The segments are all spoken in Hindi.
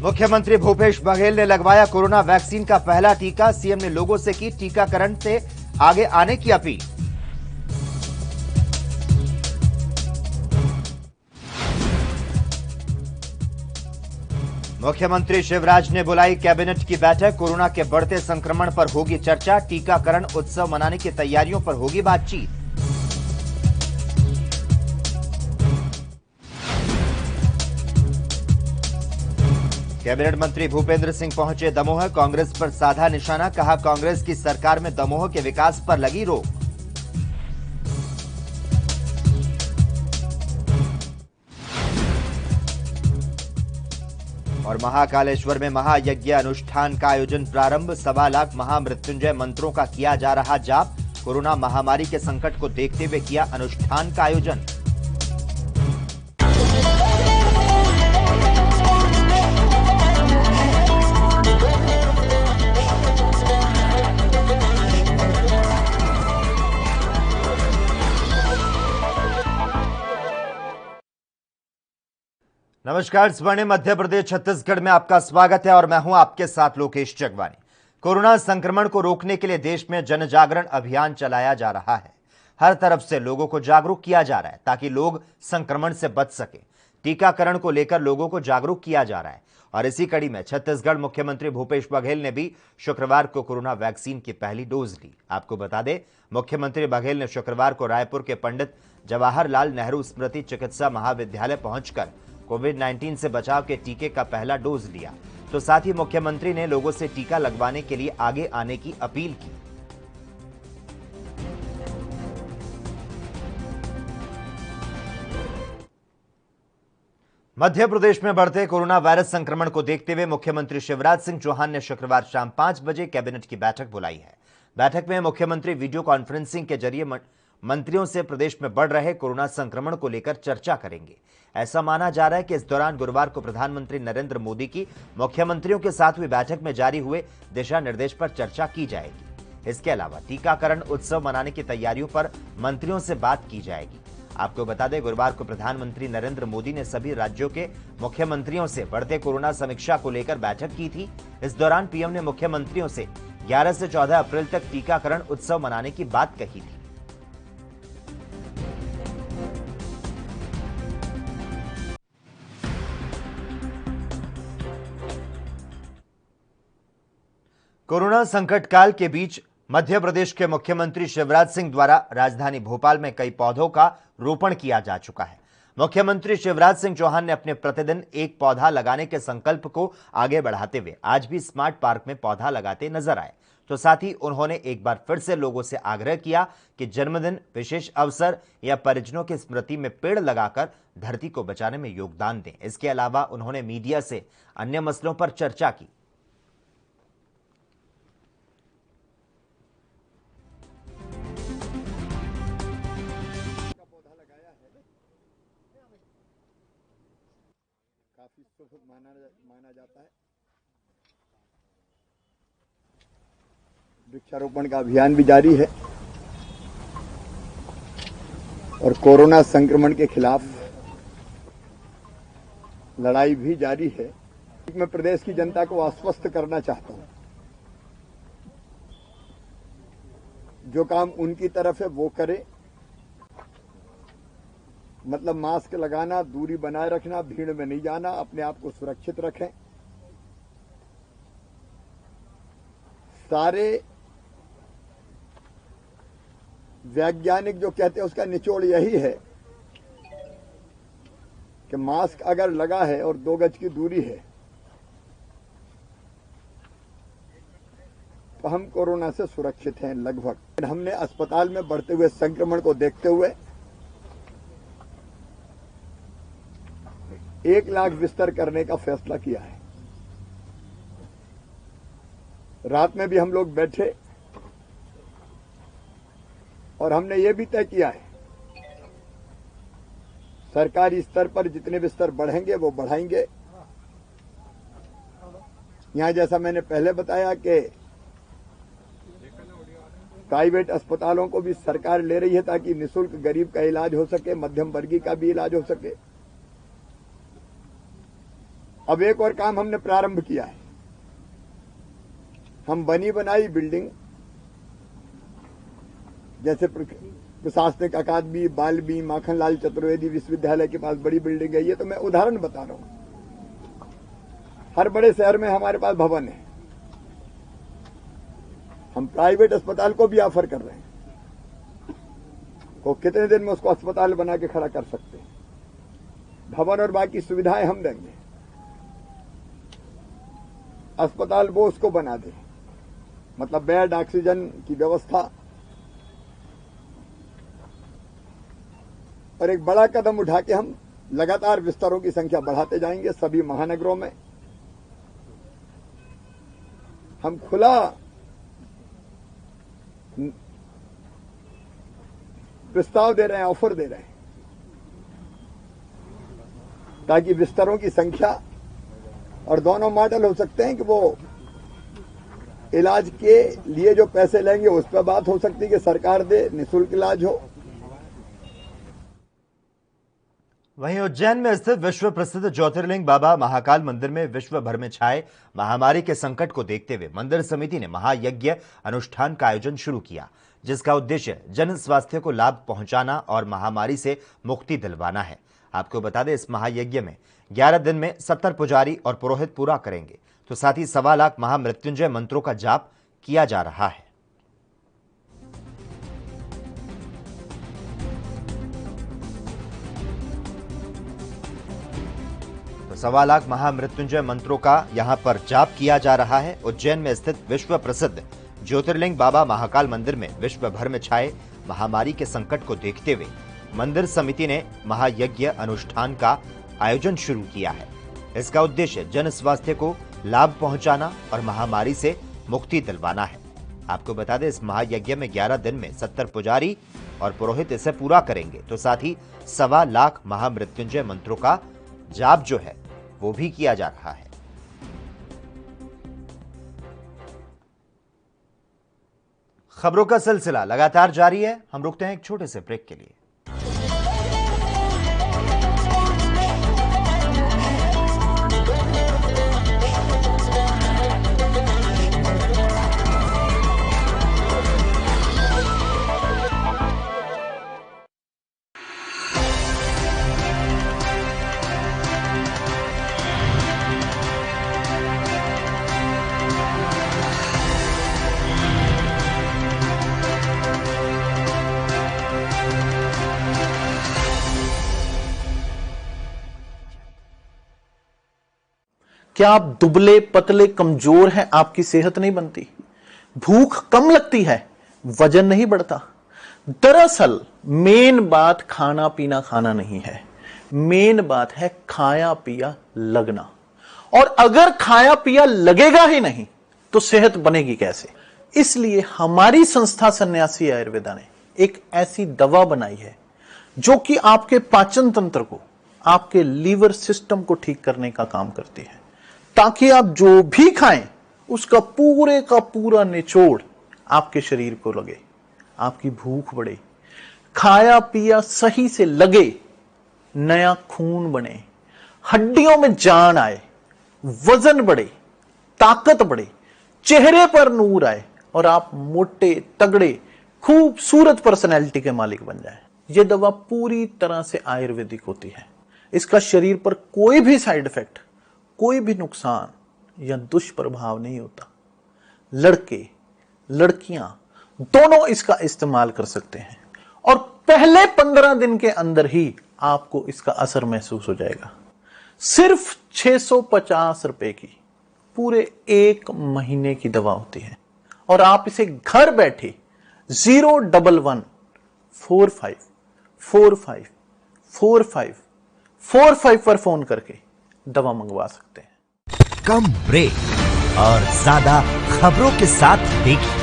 मुख्यमंत्री भूपेश बघेल ने लगवाया कोरोना वैक्सीन का पहला टीका। सीएम ने लोगों से की टीकाकरण से आगे आने की अपील। मुख्यमंत्री शिवराज ने बुलाई कैबिनेट की बैठक। कोरोना के बढ़ते संक्रमण पर होगी चर्चा। टीकाकरण उत्सव मनाने की तैयारियों पर होगी बातचीत। कैबिनेट मंत्री भूपेंद्र सिंह पहुंचे दमोह। कांग्रेस पर साधा निशाना। कहा, कांग्रेस की सरकार में दमोह के विकास पर लगी रोक। और महाकालेश्वर में महायज्ञ अनुष्ठान का आयोजन प्रारंभ। 1.25 लाख महामृत्युंजय मंत्रों का किया जा रहा जाप। कोरोना महामारी के संकट को देखते हुए किया अनुष्ठान का आयोजन। नमस्कार, स्वर्णिम मध्य प्रदेश छत्तीसगढ़ में आपका स्वागत है और मैं हूं आपके साथ लोकेश जगवानी। कोरोना संक्रमण को रोकने के लिए देश में जन जागरण अभियान चलाया जा रहा है। हर तरफ से लोगों को जागरूक किया जा रहा है ताकि लोग संक्रमण से बच सके। टीकाकरण को लेकर लोगों को जागरूक किया जा रहा है और इसी कड़ी में छत्तीसगढ़ मुख्यमंत्री भूपेश बघेल ने भी शुक्रवार को कोरोना वैक्सीन की पहली डोज ली। आपको बता दें, मुख्यमंत्री बघेल ने शुक्रवार को रायपुर के पंडित जवाहरलाल नेहरू स्मृति चिकित्सा महाविद्यालय पहुंचकर कोविड-19 से बचाव के टीके का पहला डोज लिया। तो साथ ही मुख्यमंत्री ने लोगों से टीका लगवाने के लिए आगे आने की अपील की। मध्य प्रदेश में बढ़ते कोरोना वायरस संक्रमण को देखते हुए मुख्यमंत्री शिवराज सिंह चौहान ने शुक्रवार शाम 5 बजे कैबिनेट की बैठक बुलाई है। बैठक में मुख्यमंत्री वीडियो कॉन्फ्रेंसिंग के जरिए मंत्रियों से प्रदेश में बढ़ रहे कोरोना संक्रमण को लेकर चर्चा करेंगे। ऐसा माना जा रहा है कि इस दौरान गुरुवार को प्रधानमंत्री नरेंद्र मोदी की मुख्यमंत्रियों के साथ हुई बैठक में जारी हुए दिशा निर्देश पर चर्चा की जाएगी। इसके अलावा टीकाकरण उत्सव मनाने की तैयारियों पर मंत्रियों से बात की जाएगी। आपको बता दें, गुरुवार को प्रधानमंत्री नरेंद्र मोदी ने सभी राज्यों के मुख्यमंत्रियों से बढ़ते कोरोना समीक्षा को लेकर बैठक की थी। इस दौरान पीएम ने मुख्यमंत्रियों से 11 से 14 अप्रैल तक टीकाकरण उत्सव मनाने की बात कही थी। कोरोना संकट काल के बीच मध्य प्रदेश के मुख्यमंत्री शिवराज सिंह द्वारा राजधानी भोपाल में कई पौधों का रोपण किया जा चुका है। मुख्यमंत्री शिवराज सिंह चौहान ने अपने प्रतिदिन एक पौधा लगाने के संकल्प को आगे बढ़ाते हुए आज भी स्मार्ट पार्क में पौधा लगाते नजर आए। तो साथ ही उन्होंने एक बार फिर से लोगों से आग्रह किया कि जन्मदिन, विशेष अवसर या परिजनों की स्मृति में पेड़ लगाकर धरती को बचाने में योगदान दें। इसके अलावा उन्होंने मीडिया से अन्य मसलों पर चर्चा की। काफी शुभ माना जाता है। वृक्षारोपण का अभियान भी जारी है और कोरोना संक्रमण के खिलाफ लड़ाई भी जारी है। मैं प्रदेश की जनता को आश्वस्त करना चाहता हूं, जो काम उनकी तरफ है वो करे। मतलब मास्क लगाना, दूरी बनाए रखना, भीड़ में नहीं जाना, अपने आप को सुरक्षित रखें। सारे वैज्ञानिक जो कहते हैं उसका निचोड़ यही है कि मास्क अगर लगा है और 2 गज की दूरी है तो हम कोरोना से सुरक्षित हैं लगभग। हमने अस्पताल में बढ़ते हुए संक्रमण को देखते हुए 1 लाख बिस्तर करने का फैसला किया है। रात में भी हम लोग बैठे और हमने ये भी तय किया है, सरकारी स्तर पर जितने बिस्तर बढ़ेंगे वो बढ़ाएंगे। यहां जैसा मैंने पहले बताया कि प्राइवेट अस्पतालों को भी सरकार ले रही है ताकि निःशुल्क गरीब का इलाज हो सके, मध्यम वर्गीय का भी इलाज हो सके। अब एक और काम हमने प्रारंभ किया है। हम बनी बनाई बिल्डिंग जैसे प्रशासनिक अकादमी, बालबी, माखनलाल चतुर्वेदी विश्वविद्यालय के पास बड़ी बिल्डिंग है, ये तो मैं उदाहरण बता रहा हूं। हर बड़े शहर में हमारे पास भवन है। हम प्राइवेट अस्पताल को भी ऑफर कर रहे हैं को कितने दिन में उसको अस्पताल बना के खड़ा कर सकते हैं। भवन और बाकी सुविधाएं हम देंगे, अस्पताल वो उसको बना दे, मतलब बेड, ऑक्सीजन की व्यवस्था। और एक बड़ा कदम उठा के हम लगातार बिस्तरों की संख्या बढ़ाते जाएंगे। सभी महानगरों में हम खुला प्रस्ताव दे रहे हैं, ऑफर दे रहे हैं, ताकि बिस्तरों की संख्या, और दोनों मॉडल हो सकते हैं कि वो इलाज के लिए जो पैसे लेंगे उस पर बात हो सकती है कि सरकार दे, निःशुल्क इलाज हो। वहीं उज्जैन में स्थित विश्व प्रसिद्ध ज्योतिर्लिंग बाबा महाकाल मंदिर में विश्व भर में छाए महामारी के संकट को देखते हुए मंदिर समिति ने महायज्ञ अनुष्ठान का आयोजन शुरू किया, जिसका उद्देश्य जन स्वास्थ्य को लाभ पहुंचाना और महामारी से मुक्ति दिलवाना है। आपको बता दें, इस महायज्ञ में 11 दिन में 70 पुजारी और पुरोहित पूरा करेंगे, तो साथ ही 1.25 लाख महामृत्युंजय मंत्रों का जाप किया जा रहा है। तो 1.25 लाख महामृत्युंजय मंत्रों का यहां पर जाप किया जा रहा है। उज्जैन में स्थित विश्व प्रसिद्ध ज्योतिर्लिंग बाबा महाकाल मंदिर में विश्व भर में छाए महामारी के संकट को देखते हुए मंदिर समिति ने महायज्ञ अनुष्ठान का आयोजन शुरू किया है। इसका उद्देश्य जन स्वास्थ्य को लाभ पहुंचाना और महामारी से मुक्ति दिलवाना है। आपको बता दें, इस महायज्ञ में 11 दिन में 70 पुजारी और पुरोहित इसे पूरा करेंगे, तो साथ ही 1.25 लाख महामृत्युंजय मंत्रों का जाप जो है वो भी किया जा रहा है। खबरों का सिलसिला लगातार जारी है। हम रुकते हैं एक छोटे से ब्रेक के लिए। क्या आप दुबले पतले कमजोर हैं? आपकी सेहत नहीं बनती, भूख कम लगती है, वजन नहीं बढ़ता। दरअसल मेन बात खाना पीना खाना नहीं है, मेन बात है खाया पिया लगना। और अगर खाया पिया लगेगा ही नहीं तो सेहत बनेगी कैसे? इसलिए हमारी संस्था सन्यासी आयुर्वेदा ने एक ऐसी दवा बनाई है जो कि आपके पाचन तंत्र को, आपके लीवर सिस्टम को ठीक करने का काम करती है, ताकि आप जो भी खाएं उसका पूरे का पूरा निचोड़ आपके शरीर को लगे, आपकी भूख बढ़े, खाया पिया सही से लगे, नया खून बने, हड्डियों में जान आए, वजन बढ़े, ताकत बढ़े, चेहरे पर नूर आए और आप मोटे तगड़े खूबसूरत पर्सनैलिटी के मालिक बन जाएं। यह दवा पूरी तरह से आयुर्वेदिक होती है। इसका शरीर पर कोई भी साइड इफेक्ट, कोई भी नुकसान या दुष्प्रभाव नहीं होता। लड़के लड़कियां दोनों इसका इस्तेमाल कर सकते हैं और पहले 15 दिन के अंदर ही आपको इसका असर महसूस हो जाएगा। सिर्फ 650 रुपए की पूरे 1 महीने की दवा होती है और आप इसे घर बैठे 01145454545 पर फोन करके दवा मंगवा सकते हैं। कम ब्रेक और ज्यादा खबरों के साथ देखिए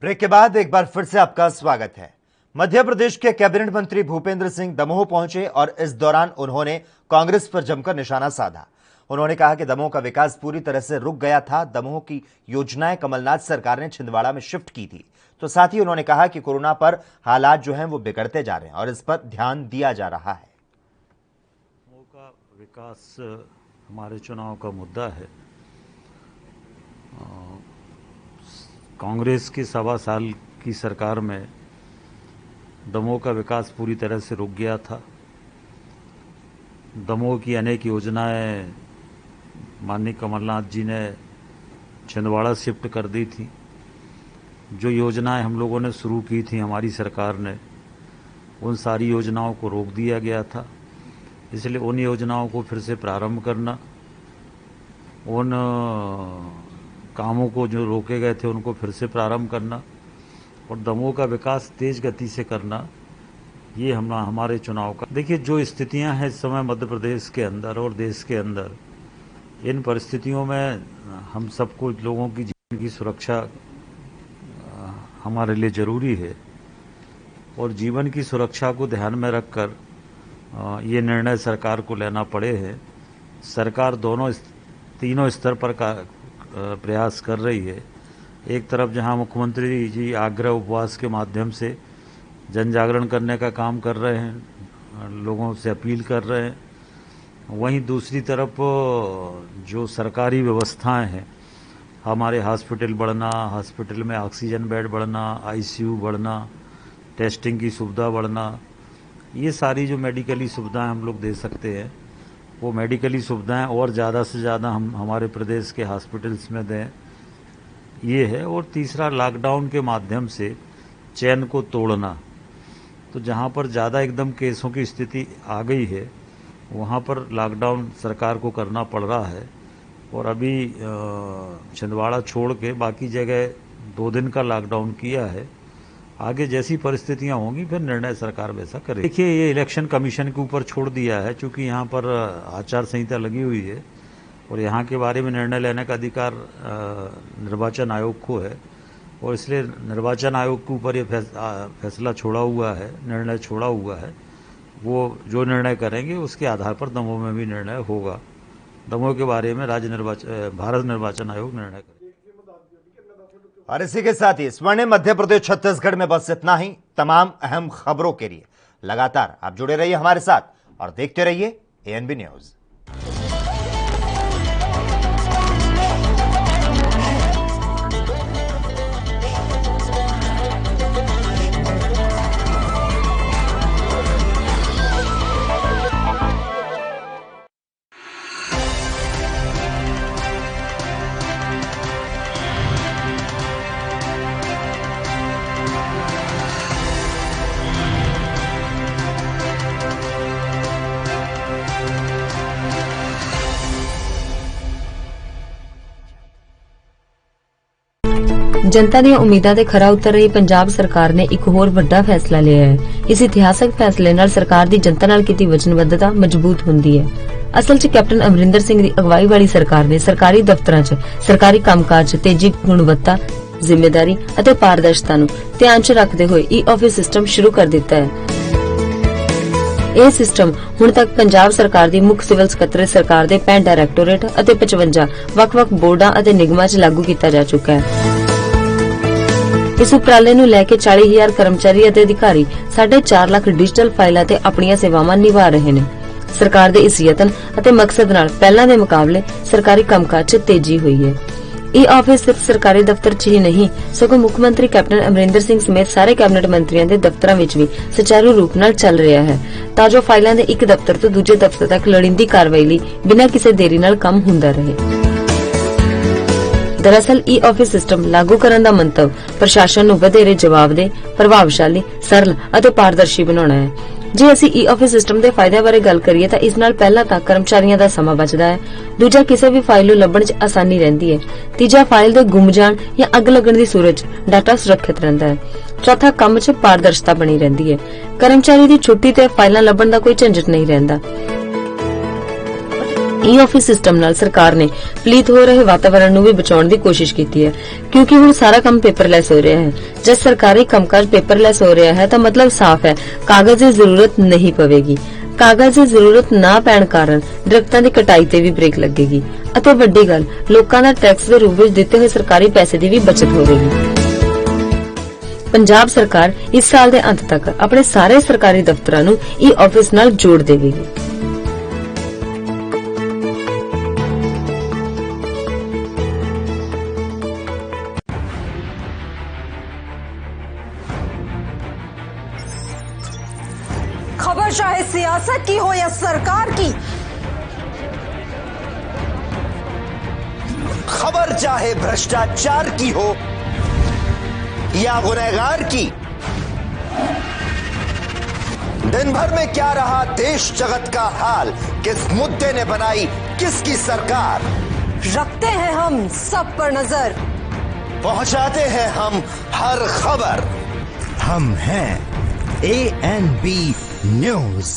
ब्रेक के बाद एक बार फिर से आपका स्वागत है। मध्य प्रदेश के कैबिनेट मंत्री भूपेंद्र सिंह दमोह पहुंचे और इस दौरान उन्होंने कांग्रेस पर जमकर निशाना साधा। उन्होंने कहा कि दमोह का विकास पूरी तरह से रुक गया था। दमोह की योजनाएं कमलनाथ सरकार ने छिंदवाड़ा में शिफ्ट की थी। तो साथ ही उन्होंने कहा कि कोरोना पर हालात जो हैं वो बिगड़ते जा रहे हैं और इस पर ध्यान दिया जा रहा है। दमोह का विकास हमारे चुनाव का मुद्दा है। कांग्रेस की 1.25 साल की सरकार में दमोह का विकास पूरी तरह से रुक गया था। दमोह की अनेक योजनाएं माननीय कमलनाथ जी ने छिंदवाड़ा शिफ्ट कर दी थी। जो योजनाएं हम लोगों ने शुरू की थी हमारी सरकार ने, उन सारी योजनाओं को रोक दिया गया था। इसलिए उन योजनाओं को फिर से प्रारंभ करना, उन कामों को जो रोके गए थे उनको फिर से प्रारंभ करना और दमोह का विकास तेज गति से करना, ये हमारे चुनाव का। देखिए, जो स्थितियां हैं इस समय मध्य प्रदेश के अंदर और देश के अंदर, इन परिस्थितियों में हम सबको लोगों की जीवन की सुरक्षा हमारे लिए ज़रूरी है और जीवन की सुरक्षा को ध्यान में रखकर ये निर्णय सरकार को लेना पड़े हैं। सरकार तीनों स्तर पर का प्रयास कर रही है। एक तरफ जहां मुख्यमंत्री जी आग्रह उपवास के माध्यम से जन जागरण करने का काम कर रहे हैं, लोगों से अपील कर रहे हैं, वहीं दूसरी तरफ जो सरकारी व्यवस्थाएं हैं, हमारे हॉस्पिटल बढ़ना, हॉस्पिटल में ऑक्सीजन बेड बढ़ना, आईसीयू बढ़ना, टेस्टिंग की सुविधा बढ़ना, ये सारी जो मेडिकली सुविधाएं हम लोग दे सकते हैं, वो मेडिकली सुविधाएं और ज़्यादा से ज़्यादा हम हमारे प्रदेश के हॉस्पिटल्स में दें, ये है। और तीसरा, लॉकडाउन के माध्यम से चैन को तोड़ना। तो जहाँ पर ज़्यादा एकदम केसों की स्थिति आ गई है, वहाँ पर लॉकडाउन सरकार को करना पड़ रहा है और अभी छिंदवाड़ा छोड़ के बाकी जगह 2 दिन का लॉकडाउन किया है। आगे जैसी परिस्थितियां होंगी फिर निर्णय सरकार वैसा करेगी। देखिए, ये इलेक्शन कमीशन के ऊपर छोड़ दिया है, क्योंकि यहाँ पर आचार संहिता लगी हुई है और यहाँ के बारे में निर्णय लेने का अधिकार निर्वाचन आयोग को है और इसलिए निर्वाचन आयोग के ऊपर ये फैसला छोड़ा हुआ है, निर्णय छोड़ा हुआ है। वो जो निर्णय करेंगे उसके आधार पर दमोह में भी निर्णय होगा। दमोह के बारे में भारत निर्वाचन आयोग निर्णय करेगा। और इसी के साथ ही स्वर्णिम मध्य प्रदेश छत्तीसगढ़ में बस इतना ही। तमाम अहम खबरों के लिए लगातार आप जुड़े रहिए हमारे साथ और देखते रहिए एएनबी न्यूज। जनता ਦੀਆਂ ਉਮੀਦਾਂ ਤੇ ਖਰਾ ਉਤਰ ਰਹੀ ਪੰਜਾਬ ਸਰਕਾਰ ਨੇ ਇੱਕ ਹੋਰ ਵੱਡਾ ਫੈਸਲਾ ਲਿਆ ਹੈ। ਇਸ ਇਤਿਹਾਸਕ ਫੈਸਲੇ ਨਾਲ ਸਰਕਾਰ ਦੀ ਜਨਤਾ ਨਾਲ ਕੀਤੀ ਵਚਨਬੱਧਤਾ ਮਜ਼ਬੂਤ ਹੁੰਦੀ ਹੈ। ਅਸਲ 'ਚ ਕੈਪਟਨ ਅਮਰਿੰਦਰ ਸਿੰਘ ਦੀ ਅਗਵਾਈ ਵਾਲੀ ਸਰਕਾਰ ਨੇ ਸਰਕਾਰੀ ਦਫ਼ਤਰਾਂ 'ਚ ਸਰਕਾਰੀ ਕੰਮਕਾਜ 'ਚ ਤੇਜ਼ੀ, ਗੁਣਵੱਤਾ, ਜ਼ਿੰਮੇਵਾਰੀ ਅਤੇ ਪਾਰਦਰਸ਼ਤਾ ਨੂੰ ਧਿਆਨ 'ਚ ਰੱਖਦੇ ਹੋਏ ਈ-ਆਫਿਸ ਸਿਸਟਮ ਸ਼ੁਰੂ ਕਰ ਦਿੱਤਾ ਹੈ। ਇਹ ਸਿਸਟਮ ਹੁਣ ਤੱਕ ਪੰਜਾਬ ਸਰਕਾਰ ਦੀ ਮੁੱਖ ਸਿਵਲ ਸਕੱਤਰੇਟ ਸਰਕਾਰ ਦੇ 65 ਡਾਇਰੈਕਟੋਰੇਟ ਅਤੇ 55 ਵੱਖ-ਵੱਖ ਬੋਰਡਾਂ ਅਤੇ ਨਿਗਮਾਂ 'ਚ ਲਾਗੂ ਕੀਤਾ ਜਾ ਚੁੱਕਾ ਹੈ। ਇਸ ਉਪਰਾਲੇ ਨੂੰ ਲੈ ਕੇ 40,000 ਕਰਮਚਾਰੀ ਅਤੇ ਅਧਿਕਾਰੀ 4.5 ਲੱਖ ਡਿਜੀਟਲ ਫਾਈਲਾਂ ਤੇ ਆਪਣੀਆਂ ਸੇਵਾਵਾਂ ਨਿਭਾ ਰਹੇ ਨੇ। ਸਰਕਾਰ ਦੇ ਇਸ ਯਤਨ ਅਤੇ ਮਕਸਦ ਨਾਲ ਪਹਿਲਾਂ ਦੇ ਮੁਕਾਬਲੇ ਸਰਕਾਰੀ ਕੰਮਕਾਜ 'ਚ ਤੇਜ਼ੀ ਹੋਈ ਹੈ। ਇਹ ਆਫਿਸ ਸਿਰਫ ਸਰਕਾਰੀ ਦਫ਼ਤਰ 'ਚ ਹੀ ਨਹੀਂ, ਸਗੋਂ ਮੁੱਖ ਮੰਤਰੀ ਕੈਪਟਨ ਅਮਰਿੰਦਰ ਸਿੰਘ ਸਮੇਤ ਸਾਰੇ ਕੈਬਨਿਟ ਮੰਤਰੀਆਂ ਦੇ ਦਫ਼ਤਰਾਂ ਵਿੱਚ ਵੀ ਸੁਚਾਰੂ ਰੂਪ ਨਾਲ ਚੱਲ ਰਿਹਾ ਹੈ, ਤਾਂ ਜੋ ਫਾਈਲਾਂ ਦੇ ਇੱਕ ਦਫ਼ਤਰ ਤੋਂ ਦੂਜੇ ਦਫ਼ਤਰ ਤੱਕ ਲੋੜੀਂਦੀ ਕਾਰਵਾਈ ਲਈ ਬਿਨਾਂ ਕਿਸੇ ਦੇਰੀ ਨਾਲ ਕੰਮ ਹੁੰਦਾ ਰਹੇ। ਦਰਅਸਲ ਈ-ਆਫਿਸ ਸਿਸਟਮ ਲਾਗੂ ਕਰਨ ਦਾ ਮੰਤਵ ਪ੍ਰਸ਼ਾਸਨ ਨੂੰ ਵਧੇਰੇ ਜਵਾਬਦੇਹ, ਪ੍ਰਭਾਵਸ਼ਾਲੀ, ਸਰਲ ਅਤੇ ਪਾਰਦਰਸ਼ੀ ਬਣਾਉਣਾ ਹੈ। ਜੇ ਅਸੀਂ ਈ-ਆਫਿਸ ਸਿਸਟਮ ਦੇ ਫਾਇਦਿਆਂ ਬਾਰੇ ਗੱਲ ਕਰੀਏ ਤਾਂ ਇਸ ਨਾਲ ਪਹਿਲਾਂ ਤਾਂ ਕਰਮਚਾਰੀਆਂ ਦਾ ਸਮਾਂ ਬਚਦਾ ਹੈ, ਦੂਜਾ ਕਿਸੇ ਵੀ ਫਾਈਲ ਨੂੰ ਲੱਭਣ 'ਚ ਆਸਾਨੀ ਰਹਿੰਦੀ ਹੈ, ਤੀਜਾ ਫਾਈਲ ਦੇ ਗੁੰਮ ਜਾਣ ਜਾਂ ਅੱਗ ਲੱਗਣ ਦੀ ਸੂਰਤ 'ਚ ਡਾਟਾ ਸੁਰੱਖਿਅਤ ਰਹਿੰਦਾ ਹੈ, ਚੌਥਾ ਕੰਮ 'ਚ ਪਾਰਦਰਸ਼ਤਾ ਬਣੀ ਰਹਿੰਦੀ ਹੈ, ਕਰਮਚਾਰੀ ਦੀ ਛੁੱਟੀ ਤੇ ਫਾਈਲਾਂ ਲੱਭਣ ਦਾ ਕੋਈ ਝੰਜਟ ਨਹੀਂ ਰਹਿੰਦਾ। ਈ-ਆਫਿਸ ਸਿਸਟਮ ਨਾਲ ਸਰਕਾਰ ਨੇ ਪਲੀਤ ਹੋ ਰਹੇ ਵਾਤਾਵਰਣ ਨੂੰ ਵੀ ਬਚਾਉਣ ਦੀ ਕੋਸ਼ਿਸ਼ ਕੀਤੀ ਹੈ, ਕਿਉਂਕਿ ਹੁਣ ਸਾਰਾ ਕੰਮ ਪੇਪਰਲੈਸ ਹੋ ਰਿਹਾ ਹੈ। ਜਦ ਸਰਕਾਰੀ ਕੰਮਕਾਜ ਪੇਪਰਲੈਸ ਹੋ ਰਿਹਾ ਹੈ ਤਾਂ ਮਤਲਬ ਸਾਫ਼ ਹੈ, ਕਾਗਜ਼ ਦੀ ਜ਼ਰੂਰਤ ਨਹੀਂ ਪਵੇਗੀ। ਕਾਗਜ਼ ਦੀ ਜ਼ਰੂਰਤ ਨਾ ਪੈਣ ਕਾਰਨ ਦਰਖਤਾਂ ਦੀ ਕਟਾਈ ਤੇ ਵੀ ਬ੍ਰੇਕ ਲੱਗੇਗੀ ਅਤੇ ਵੱਡੀ ਗੱਲ ਲੋਕਾਂ ਦਾ ਟੈਕਸ ਦੇ ਰੂਪ ਵਿੱਚ ਦਿੱਤੇ ਹੋਏ ਸਰਕਾਰੀ ਪੈਸੇ ਦੀ ਵੀ ਬਚਤ ਹੋਵੇਗੀ। ਪੰਜਾਬ ਸਰਕਾਰ ਇਸ ਸਾਲ ਦੇ ਅੰਤ ਤੱਕ ਆਪਣੇ ਸਾਰੇ ਸਰਕਾਰੀ ਦਫ਼ਤਰਾਂ ਨੂੰ ਆਫਿਸ ਨਾਲ ਜੋੜ ਦੇਵੇਗੀ। खबर चाहे सियासत की हो या सरकार की, खबर चाहे भ्रष्टाचार की हो या गुनहगार की, दिन भर में क्या रहा देश जगत का हाल, किस मुद्दे ने बनाई किसकी सरकार, रखते हैं हम सब पर नजर, पहुंचाते हैं हम हर खबर। हम हैं ANB न्यूज।